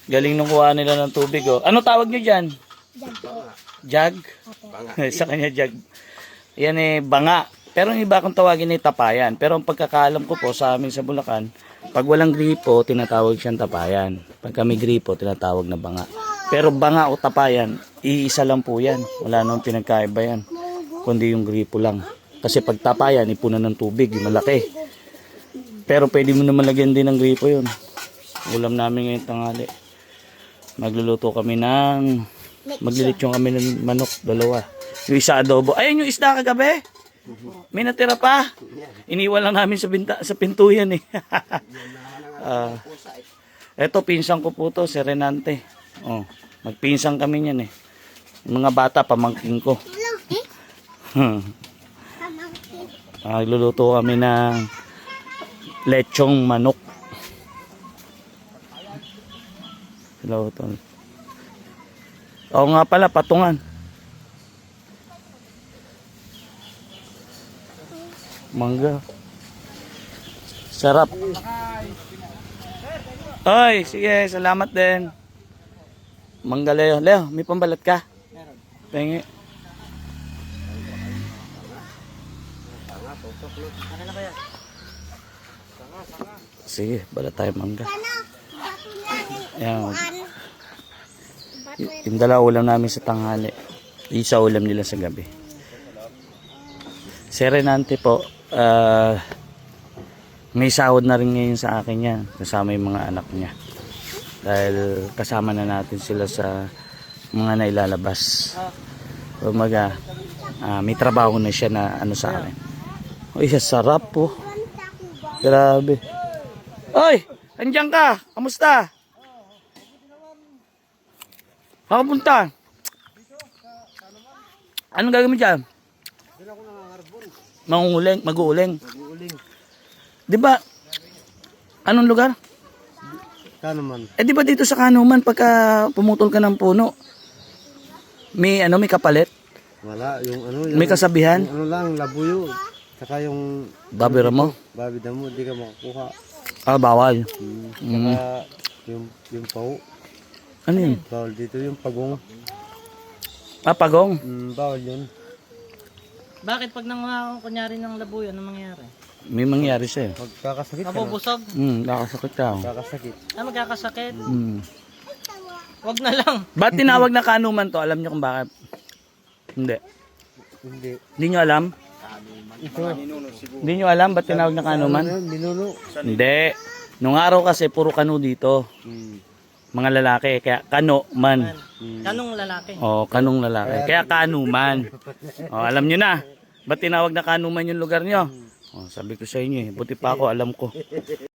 Galing nung kuha nila ng tubig, oh. Ano tawag nyo dyan? Diyan po. Jag? Sa kanya jag. Yan banga. Pero yung iba kung tawagin ay tapayan. Pero ang pagkakaalam ko po sa amin sa Bulacan, pag walang gripo, tinatawag siyang tapayan. Pag kami gripo, tinatawag na banga. Pero banga o tapayan, iisa lang po yan. Wala nang pinagkaiba yan. Kundi yung gripo lang. Kasi pag tapayan, ipunan ng tubig, yung malaki. Pero pwede mo naman lagyan din ng gripo yun. Ulam namin ngayong tanghali. Magluluto kami ng... Maglilitsyon kami ng manok, dalawa. Yung isa adobo. Ayun yung isda kagabi. May natira pa. Iniwan lang namin sa pintuyan eh. Eto, pinsan ko po to, si Renante. Oh, magpinsan kami niyan eh. Mga bata, pamangking ko. Nagluluto kami ng lechong manok. Hello, to. Oo nga pala, patungan. Mangga. Sarap. Oy, sige, salamat din. Mangga Leo. Leo, may pambalat ka? Meron. Tingi. Sige, balat tayo mangga. Ayan. Yung dala ulam namin sa tanghali. Isa ulam nila sa gabi. Si Renante po, may sahod na rin ngayon sa akin yan. Kasama yung mga anak niya. Dahil kasama na natin sila sa mga nailalabas. Umaga, may trabaho na siya na ano sa akin. Uy, sarap po. Grabe. Oy, andyan ka. Kamusta? Makapunta. Anong gagawin mo dyan? Mangunguling, mag-uuling. Di ba? Anong lugar? Kanuman. Di ba dito sa Kanuman pagka pumutol ka ng puno, may kapalit? Wala, yung ano. May kasabihan? Yung ano lang, labuyo. Saka yung... Babira mo? Babida mo, di ka makakuha. Bawal. Saka yung pau. Ano yun? Bawal dito yung pagong. Pagong? Bawal yun. Bakit pag nanguha ko kunyari ng labuyo, ano mangyayari? May mangyari sa'yo. Magkakasakit ka na. Mabubusog? Nakasakit ka. Magkakasakit. Magkakasakit? Wag na lang. Ba't tinawag na Kanuman to? Alam niyo kung bakit? Hindi. Hindi. Hindi niyo alam? Ito. Hindi niyo alam ba't tinawag na Kanuman? Ninuno. Hindi. Nung araw kasi puro kanu dito. Mga lalaki. Kaya Kanuman. Kanong lalaki? Oh, kanong lalaki. Kaya Kanuman. Oh, alam niyo na. Ba't tinawag na Kanuman yung lugar niyo? Oh, sabi ko sa inyo eh. Buti pa ako alam ko.